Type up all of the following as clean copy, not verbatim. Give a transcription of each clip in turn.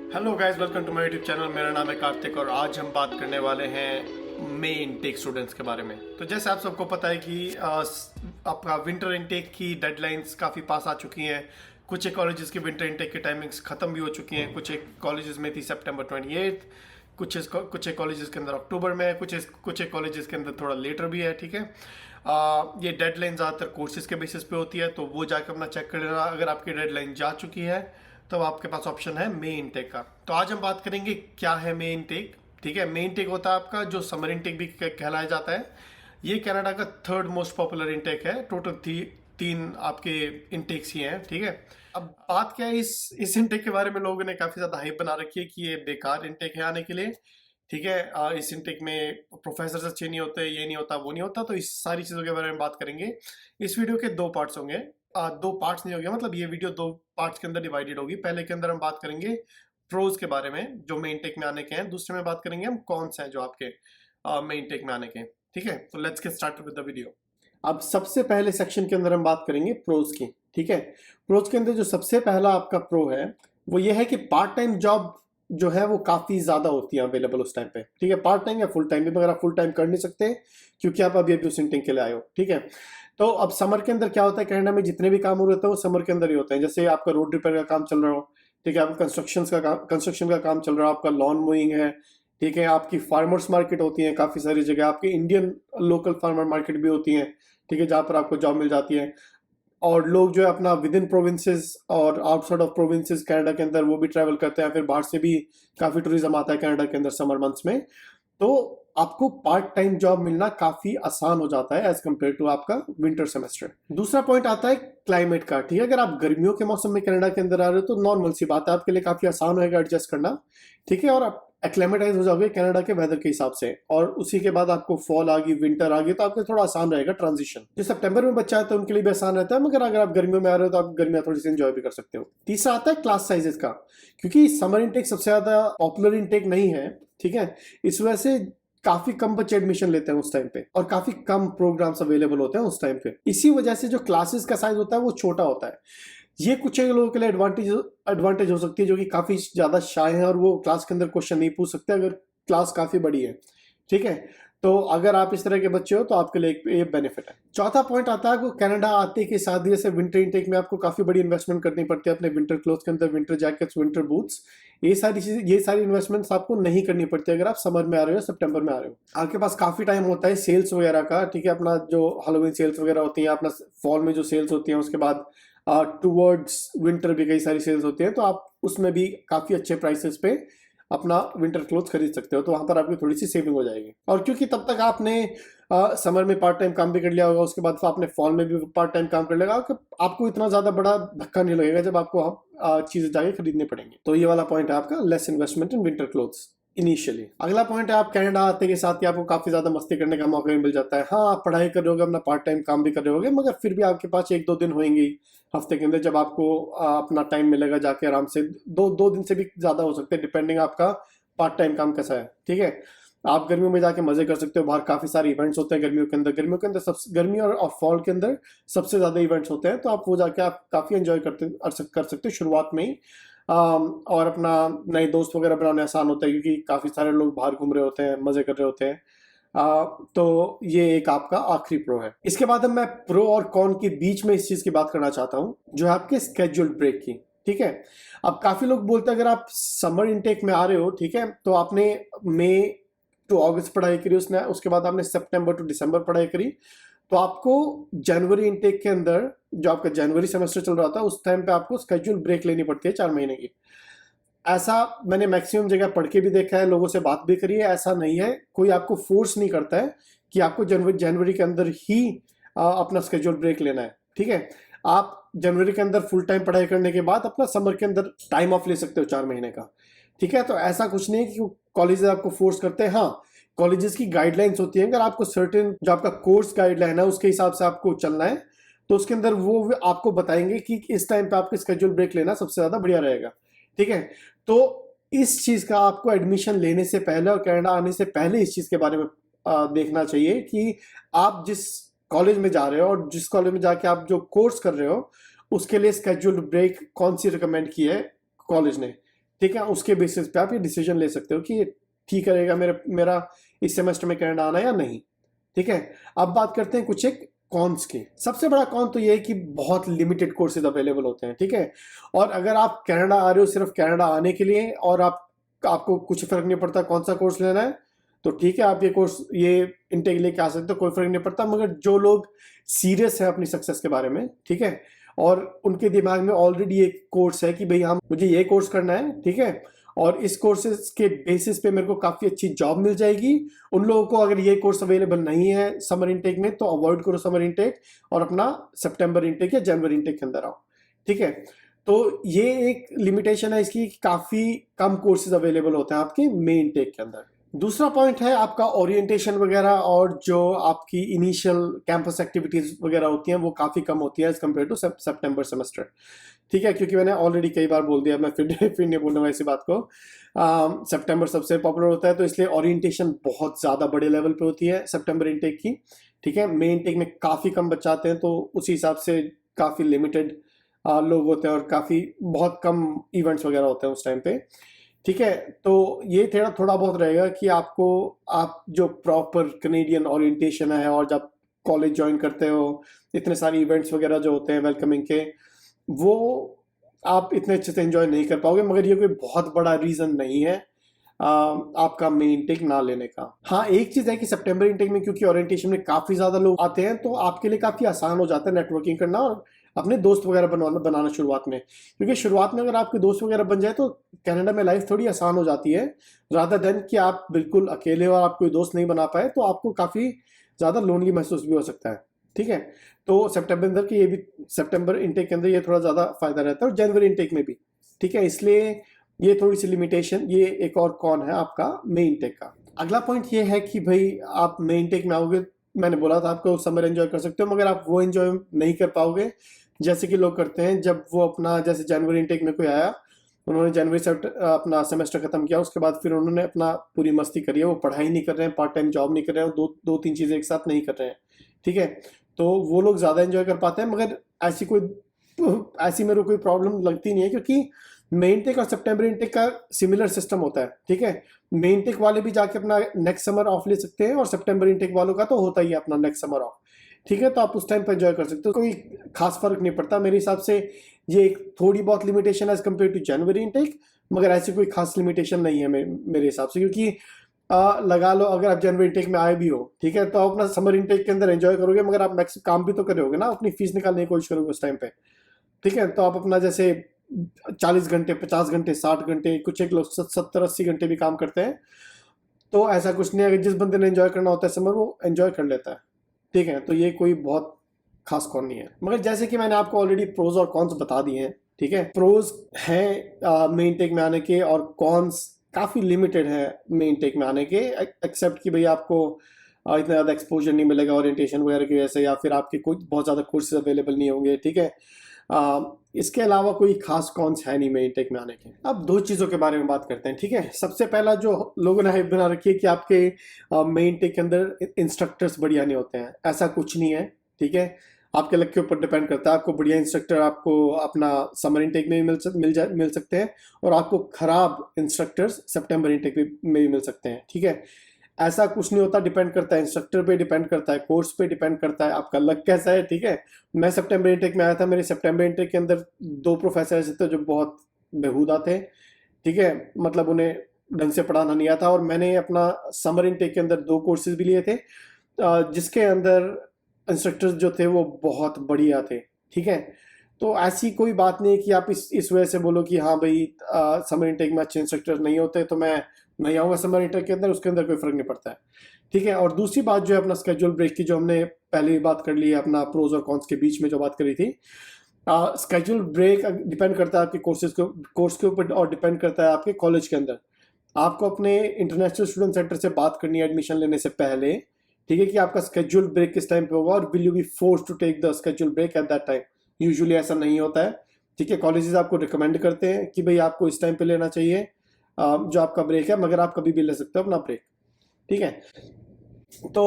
Hello guys, welcome to my YouTube channel. मेरा नाम है कार्तिक और आज हम बात करने वाले हैं मे इनटेक स्टूडेंट्स के बारे में। तो जैसे आप सबको पता है कि आपका विंटर इनटेक की डेडलाइंस काफ़ी पास आ चुकी हैं। कुछ एक कॉलेजेस की विंटर इनटेक की टाइमिंग्स ख़त्म भी हो चुकी हैं। कुछ एक कॉलेजेस में थी सितंबर 28, कुछ एक कॉलेजेस के अंदर अक्टूबर में, कुछ एक कॉलेजेस के अंदर थोड़ा लेटर भी है। ठीक है, ये डेडलाइन ज़्यादातर कोर्सेज के बेसिस पे होती है, तो वो जाकर अपना चेक कर लेना। अगर आपकी डेडलाइन जा चुकी है तो आपके पास ऑप्शन है मे इनटेक का। तो आज हम बात करेंगे क्या है मे इनटेक। ठीक है, मे इनटेक होता है आपका जो समर इनटेक भी कहलाया जाता है। ये कनाडा का थर्ड मोस्ट पॉपुलर इनटेक है। टोटल तीन आपके इनटेक्स ही हैं। ठीक है, अब बात क्या है, इस इनटेक के बारे में लोगों ने काफ़ी ज़्यादा हाइप बना रखी है कि ये बेकार इनटेक है आने के लिए। ठीक है, इस इनटेक में प्रोफेसर अच्छे नहीं होते, ये नहीं होता, वो नहीं होता। तो इस सारी चीज़ों के बारे में बात करेंगे। इस वीडियो के दो पार्ट्स होंगे। दो पार्ट्स नहीं होंगे, मतलब ये वीडियो दो पार्ट्स के अंदर डिवाइडेड होगी। पहले के अंदर हम बात करेंगे प्रोज के बारे में जो मेन टेक में आने के हैं। दूसरे में बात करेंगे हम कॉन्स हैं जो आपके मेन टेक में आने के हैं। ठीक है, तो let's get started with the video. अब सबसे पहले सेक्शन के अंदर हम बात करेंगे प्रोज की। ठीक है, प्रोज के अंदर जो सबसे पहला आपका प्रो है वो ये है कि पार्ट टाइम जॉब जो है वो काफी ज्यादा होती है अवेलेबल उस टाइम पे। ठीक है, पार्ट टाइम या फुल टाइम भी, मगर आप फुल टाइम कर नहीं सकते क्योंकि आप अभी अभी उस इंटिंग के लिए आए हो। ठीक है, तो अब समर के अंदर क्या होता है, कनाडा में जितने भी काम हो रहे हैं वो समर के अंदर ही होते हैं। जैसे आपका रोड रिपेयर का काम चल रहा हो, ठीक है, आपका कंस्ट्रक्शन का काम चल रहा हो, आपका लॉन मोइंग है, ठीक है, आपकी फार्मर्स मार्केट होती है काफी सारी जगह, आपकी इंडियन लोकल फार्मर मार्केट भी होती है। ठीक है, जहाँ पर आपको जॉब मिल जाती है। और लोग जो है अपना विद इन प्रोविंसेस और आउटसाइड ऑफ प्रोविंसेस कनाडा के अंदर वो भी ट्रैवल करते हैं। फिर बाहर से भी काफी टूरिज्म आता है कनाडा के अंदर समर मंथ्स में। तो आपको पार्ट टाइम जॉब मिलना काफी आसान हो जाता है एज कम्पेयर टू आपका विंटर सेमेस्टर। दूसरा पॉइंट आता है क्लाइमेट का। ठीक है, अगर आप गर्मियों के मौसम में कनाडा के अंदर आ रहे हो तो नॉर्मल सी बात है, आपके लिए काफी आसान होगा एडजस्ट करना। ठीक है, और आप एक्लेमेटाइज हो जाओगे कनाडा के वेदर के हिसाब से। और उसी के बाद आपको फॉल आ गई, विंटर आ गई, तो आपके थोड़ा आसान रहेगा ट्रांजिशन। जो सितंबर में बच्चा आता है उनके लिए भी आसान रहता है, मगर अगर आप गर्मियों में आ रहे हो तो आप गर्मियां थोड़ी सी एंजॉय भी कर सकते हो। तीसरा आता है क्लास साइजेस का। क्योंकि समर इनटेक सबसे ज्यादा पॉपुलर इनटेक नहीं है, ठीक है, इस वजह से काफी कम बच्चे एडमिशन लेते हैं उस टाइम पे और काफी कम प्रोग्राम्स अवेलेबल होते हैं उस टाइम पे। इसी वजह से जो क्लासेस का साइज होता है वो छोटा होता है। ये कुछ एक लोगों के लिए एडवांटेज हो सकती है जो कि काफी ज्यादा शाय है और वो क्लास के अंदर क्वेश्चन नहीं पूछ सकते अगर क्लास काफी बड़ी है। ठीक है, तो अगर आप इस तरह के बच्चे हो तो आपके लिए ये बेनिफिट है। चौथा पॉइंट आता है कि कनाडा आते के साथ ही जैसे विंटर इनटेक में आपको काफी बड़ी इन्वेस्टमेंट करनी पड़ती है अपने विंटर क्लोथ के अंदर, विंटर जैकेट्स, विंटर बूट्स, ये सारी चीजें, ये सारी इन्वेस्टमेंट्स आपको नहीं करनी पड़ती अगर आप समर में आ रहे हो, सितंबर में आ रहे हो। आपके पास काफी टाइम होता है सेल्स वगैरह का। ठीक है, अपना जो हैलोवीन सेल्स वगैरह होती है, अपना फॉल में जो सेल्स होती है, उसके बाद टूवर्ड्स विंटर भी कई सारी सेल्स होती है, तो आप उसमें भी काफी अच्छे प्राइसेस पे अपना विंटर क्लोथ खरीद सकते हो। तो वहां पर आपकी थोड़ी सी सेविंग हो जाएगी। और क्योंकि तब तक आपने समर में पार्ट टाइम काम भी कर लिया होगा, उसके बाद आपने फॉल में भी पार्ट टाइम काम कर लिया, आपको इतना ज्यादा बड़ा धक्का नहीं लगेगा जब आपको चीजें जाके खरीदनी पड़ेंगी। तो ये वाला पॉइंट है आपका less investment in winter clothes initially. अगला पॉइंट है आप कनाडा आते के साथ ही आपको काफी ज्यादा मस्ती करने का मौका भी मिल जाता है। हाँ, आप पढ़ाई कर रहे होगे, अपना पार्ट टाइम काम भी कर रहे होगे, मगर फिर भी आपके पास एक दो दिन होंगे हफ्ते के अंदर जब आपको अपना टाइम मिलेगा जाके आराम से। दो दिन से भी ज्यादा हो सकते हैं डिपेंडिंग आपका पार्ट टाइम काम कैसा है। ठीक है, आप गर्मियों में जाके मजे कर सकते हो। बाहर काफी सारे इवेंट्स होते हैं गर्मियों के अंदर गर्मी और फॉल के अंदर सबसे ज्यादा इवेंट्स होते हैं, तो आप वो जाके आप काफी एंजॉय कर सकते हो शुरुआत में ही। और अपना नए दोस्त वगैरह बनाने आसान होता है क्योंकि काफी सारे लोग बाहर घूम रहे होते हैं, मजे कर रहे होते हैं। तो ये एक आपका आखिरी प्रो है। इसके बाद अब मैं प्रो और कॉन के बीच में इस चीज की बात करना चाहता हूं जो है आपके स्केड्यूल्ड ब्रेक की। ठीक है, अब काफी लोग बोलते हैं अगर आप समर इनटेक में आ रहे हो, ठीक है, तो आपने मई टू अगस्त पढ़ाई करी, उसके बाद आपने सितंबर टू दिसंबर पढ़ाई करी, तो आपको जनवरी इनटेक के अंदर जो आपका जनवरी सेमेस्टर चल रहा था उस टाइम पे आपको स्केड्यूल ब्रेक लेनी पड़ती है 4 महीने की। ऐसा मैंने मैक्सिमम जगह पढ़ के भी देखा है, लोगों से बात भी करी है। ऐसा नहीं है, कोई आपको फोर्स नहीं करता है कि आपको जनवरी के अंदर ही अपना स्केड्यूल ब्रेक लेना है। ठीक है, आप जनवरी के अंदर फुल टाइम पढ़ाई करने के बाद अपना समर के अंदर टाइम ऑफ ले सकते हो 4 महीने का। ठीक है, तो ऐसा कुछ नहीं है कि कॉलेज आपको फोर्स करते हैं। हाँ, कॉलेजेस की गाइडलाइंस होती है, अगर आपको सर्टेन जो आपका कोर्स गाइडलाइन है उसके हिसाब से आपको चलना है तो उसके अंदर वो आपको बताएंगे कि इस टाइम पे आपको स्केड्यूल ब्रेक लेना सबसे ज्यादा बढ़िया रहेगा। ठीक है, तो इस चीज का आपको एडमिशन लेने से पहले और कनाडा आने से पहले इस चीज के बारे में देखना चाहिए कि आप जिस कॉलेज में जा रहे हो और जिस कॉलेज में जाके आप जो कोर्स कर रहे हो उसके लिए स्केड्यूल्ड ब्रेक कौन सी रिकमेंड की है कॉलेज ने। ठीक है, उसके बेसिस पे आप ये डिसीजन ले सकते हो कि ये ठीक रहेगा मेरा इस सेमेस्टर में कनाडा आना या नहीं। ठीक है, अब बात करते हैं कुछ एक कॉन्स की। सबसे बड़ा कॉन तो ये है कि बहुत लिमिटेड कोर्सेज अवेलेबल होते हैं। ठीक है, और अगर आप कनाडा आ रहे हो सिर्फ कनाडा आने के लिए और आपको कुछ फर्क नहीं पड़ता कौन सा कोर्स लेना है, तो ठीक है, आप ये इनटेक लेके आ सकते हो, कोई फर्क नहीं पड़ता। मगर जो लोग सीरियस है अपनी सक्सेस के बारे में, ठीक है, और उनके दिमाग में ऑलरेडी एक कोर्स है कि भाई हम मुझे ये कोर्स करना है, ठीक है, और इस कोर्सेज के बेसिस पे मेरे को काफ़ी अच्छी जॉब मिल जाएगी, उन लोगों को अगर ये कोर्स अवेलेबल नहीं है समर इनटेक में तो अवॉइड करो समर इनटेक और अपना सितंबर इनटेक या जनवरी इनटेक के अंदर आओ। ठीक है, तो ये एक लिमिटेशन है इसकी, काफ़ी कम कोर्सेज अवेलेबल होते हैं आपके मेन इनटेक के अंदर। दूसरा पॉइंट है आपका ओरिएंटेशन वगैरह, और जो आपकी इनिशियल कैंपस एक्टिविटीज वगैरह होती हैं वो काफ़ी कम होती है एज कम्पेयर टू सितंबर सेमेस्टर। ठीक है, क्योंकि मैंने ऑलरेडी कई बार बोल दिया, मैं फिर नहीं बोलूँगा इसी बात को। सितंबर सबसे पॉपुलर होता है, तो इसलिए ओरिएंटेशन बहुत ज़्यादा बड़े लेवल पे होती है सितंबर इनटेक की। ठीक है, मेन इनटेक में काफ़ी कम बच्चे आते हैं, तो उसी हिसाब से काफ़ी लिमिटेड लोग होते हैं और काफ़ी बहुत कम इवेंट्स वगैरह होते हैं उस टाइम पे। ठीक है, तो ये थोड़ा बहुत रहेगा कि आप जो प्रॉपर कनेडियन ओरिएंटेशन है और जब कॉलेज ज्वाइन करते हो इतने सारे इवेंट्स वगैरह जो होते हैं वेलकमिंग के, वो आप इतने अच्छे से एंजॉय नहीं कर पाओगे। मगर ये कोई बहुत बड़ा रीज़न नहीं है आपका मेन इनटेक ना लेने का। हाँ, एक चीज़ है कि सितंबर इनटेक में क्योंकि ओरिएंटेशन में काफ़ी ज़्यादा लोग आते हैं, तो आपके लिए काफ़ी आसान हो जाता है नेटवर्किंग करना और अपने दोस्त वगैरह बनाना शुरुआत में। क्योंकि शुरुआत में अगर आपके दोस्त वगैरह बन जाए तो कनाडा में लाइफ थोड़ी आसान हो जाती है, ज़्यादा देन कि आप बिल्कुल अकेले हो और आप कोई दोस्त नहीं बना पाए, तो आपको काफ़ी ज़्यादा लोनली महसूस भी हो सकता है। ठीक है, तो सितंबर इनटेक के अंदर ये थोड़ा ज़्यादा फायदा रहता है और जनवरी इनटेक में भी। ठीक है, इसलिए ये थोड़ी सी लिमिटेशन, ये एक और कौन है आपका मेन इनटेक का। अगला पॉइंट ये है कि भाई आप मेन इनटेक में आओगे, मैंने बोला था आपको समर एंजॉय कर सकते हो, मगर आप वो एंजॉय नहीं कर पाओगे जैसे कि लोग करते हैं। जब वो अपना जैसे जनवरी इनटेक में कोई आया, उन्होंने जनवरी से अपना सेमेस्टर खत्म किया, उसके बाद फिर उन्होंने अपना पूरी मस्ती करी है, वो पढ़ाई नहीं कर रहे हैं, पार्ट टाइम जॉब नहीं कर रहे हैं, दो तीन चीज़ें एक साथ नहीं कर रहे हैं। ठीक है, तो वो लोग ज़्यादा एंजॉय कर पाते हैं, मगर ऐसी मेरे को कोई प्रॉब्लम लगती नहीं है, क्योंकि मेन इनटेक और सितंबर इनटेक का सिमिलर सिस्टम होता है। ठीक है, मेन इनटेक वाले भी जाके अपना नेक्स्ट समर ऑफ ले सकते हैं और सितंबर इनटेक वालों का तो होता ही है अपना नेक्स्ट समर ऑफ। ठीक है, तो आप उस टाइम पर एंजॉय कर सकते हो, कोई खास फर्क नहीं पड़ता मेरे हिसाब से। ये एक थोड़ी बहुत लिमिटेशन है एज कम्पेयर टू जनवरी इनटेक, मगर ऐसी कोई खास लिमिटेशन नहीं है मेरे हिसाब से। क्योंकि लगा लो अगर आप जनवरी इनटेक में आए भी हो, ठीक है, तो आप अपना समर इनटेक के अंदर एंजॉय करोगे, मगर आप मैक्स काम भी तो करोगे ना, अपनी फीस निकालने की कोशिश करोगे उस टाइम पे। ठीक है, तो आप अपना जैसे 40 घंटे 50 घंटे 60 घंटे, कुछ एक लोग 70-80 घंटे भी काम करते हैं, तो ऐसा कुछ नहीं है। अगर जिस बंदे ने एंजॉय करना होता है समर, वो एंजॉय कर लेता है। ठीक है, तो ये कोई बहुत खास कौन नहीं है। मगर जैसे कि मैंने आपको ऑलरेडी प्रोज और कॉन्स बता दिए हैं। ठीक है, प्रोज हैं मेन टेक में आने के और कॉन्स काफ़ी लिमिटेड है मेन टेक में आने के, एक्सेप्ट कि भाई आपको इतना ज़्यादा एक्सपोजर नहीं मिलेगा ओरिएंटेशन वगैरह की वजह से, या फिर आपके कोई बहुत ज़्यादा कोर्सेज अवेलेबल नहीं होंगे। ठीक है, इसके अलावा कोई खास कॉन्स है नहीं मेन टेक में आने के। अब दो चीज़ों के बारे में बात करते हैं। ठीक है, सबसे पहला जो लोगों ने हाइप बना रखी है कि आपके मेन टेक के अंदर इंस्ट्रक्टर्स बढ़िया नहीं होते हैं, ऐसा कुछ नहीं है। ठीक है, आपके लक के ऊपर डिपेंड करता है। आपको बढ़िया इंस्ट्रक्टर आपको अपना समर इनटेक में भी मिल सकते हैं, और आपको खराब इंस्ट्रक्टर्स सितंबर इनटेक में भी मिल सकते हैं। ठीक है, ऐसा कुछ नहीं होता, डिपेंड करता है इंस्ट्रक्टर पे, डिपेंड करता है कोर्स पे, डिपेंड करता है आपका लक कैसा है। ठीक है, मैं सितंबर इनटेक में आया था, मेरे सितंबर इनटेक के अंदर 2 प्रोफेसर ऐसे थे जो बहुत बेहुदा थे। ठीक है, मतलब उन्हें ढंग से पढ़ाना नहीं आता, और मैंने अपना समर इनटेक के अंदर 2 कोर्सेज भी लिए थे जिसके अंदर इंस्ट्रक्टर्स जो थे वो बहुत बढ़िया थे। ठीक है, तो ऐसी कोई बात नहीं है कि आप इस वजह से बोलो कि हाँ भाई समर इनटेक में अच्छे इंस्ट्रक्टर नहीं होते तो मैं नहीं आऊँगा समर इनटेक के अंदर, उसके अंदर कोई फ़र्क नहीं पड़ता है। ठीक है, और दूसरी बात जो है अपना स्केड्यूल ब्रेक की, जो हमने पहले ही बात कर ली है, अपना प्रोज और कॉन्स के बीच में जो बात करी थी। स्केड्यूल ब्रेक डिपेंड करता है आपके कोर्स के ऊपर, और डिपेंड करता है आपके कॉलेज के अंदर। आपको अपने इंटरनेशनल स्टूडेंट सेंटर से बात करनी है एडमिशन लेने से पहले। ठीक है, कि आपका स्केड्यूल ब्रेक किस टाइम पे होगा, और will you be force to take the schedule break at that time. Usually ऐसा नहीं होता है। ठीक है, कॉलेजेस आपको रिकमेंड करते हैं कि भाई आपको इस टाइम पे लेना चाहिए जो आपका ब्रेक है, मगर आप कभी भी ले सकते हो अपना ब्रेक। ठीक है, तो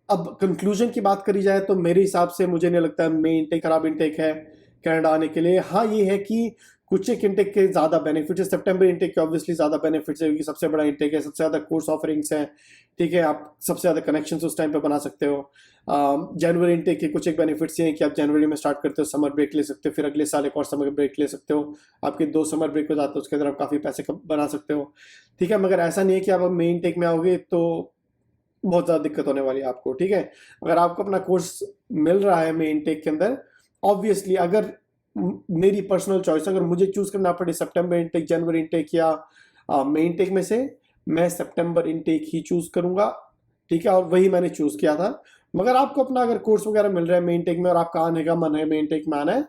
अब कंक्लूजन की बात करी जाए तो मेरे हिसाब से मुझे नहीं लगता मेन इनटेक खराब इनटेक है कनाडा आने के लिए। हाँ, ये है कि कुछ एक इंटेक के ज़्यादा बेनिफिट्स है, सितंबर इंटेक के ऑब्वियसली ज़्यादा बेनिफिट्स है क्योंकि सबसे बड़ा इंटेक है, सबसे ज़्यादा कोर्स ऑफरिंग्स हैं, ठीक है, आप सबसे ज़्यादा कनेक्शंस उस टाइम पे बना सकते हो। जनवरी इंटेक के कुछ एक बेनिफिट्स ये हैं कि आप जनवरी में स्टार्ट करते हो, समर ब्रेक ले सकते हो, फिर अगले साल एक और समर ब्रेक ले सकते हो, आपके 2 समर ब्रेक हो जाते हैं, उसके अंदर आप काफ़ी पैसे बना सकते हो, ठीक है। मगर ऐसा नहीं है कि आप मेन इंटेक में आओगे तो बहुत ज़्यादा दिक्कत होने वाली है आपको, ठीक है। अगर आपको अपना कोर्स मिल रहा है मेन इंटेक के अंदर, ऑब्वियसली अगर मेरी पर्सनल चॉइस, अगर मुझे चूज करना पड़े सितंबर इंटेक, जनवरी इंटेक या मेन इंटेक में से, मैं सितंबर इंटेक ही चूज करूंगा, ठीक है, और वही मैंने चूज किया था। मगर आपको अपना अगर कोर्स वगैरह मिल रहा है मेन इंटेक में और आपका आने का मन है मेन इंटेक में आना है,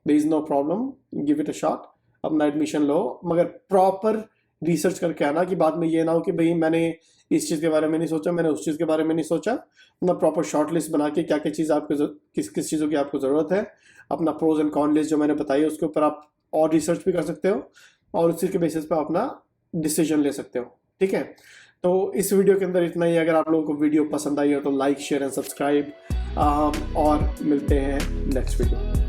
there is no problem, give it a shot, अपना एडमिशन लो, मगर प्रॉपर रिसर्च करके आना कि बाद में ये ना हो कि भाई मैंने इस चीज़ के बारे में नहीं सोचा, मैंने उस चीज़ के बारे में नहीं सोचा। अपना प्रॉपर शॉर्ट लिस्ट बना के क्या क्या चीज़ आपको, किस किस चीज़ों की आपको ज़रूरत है, अपना प्रोज एंड कॉन लिस्ट जो मैंने बताई है उसके ऊपर आप और रिसर्च भी कर सकते हो और उसी के बेसिस पर अपना डिसीजन ले सकते हो, ठीक है। तो इस वीडियो के अंदर इतना ही। अगर आप लोगों को वीडियो पसंद आई हो तो लाइक शेयर एंड सब्सक्राइब, और मिलते हैं नेक्स्ट वीडियो।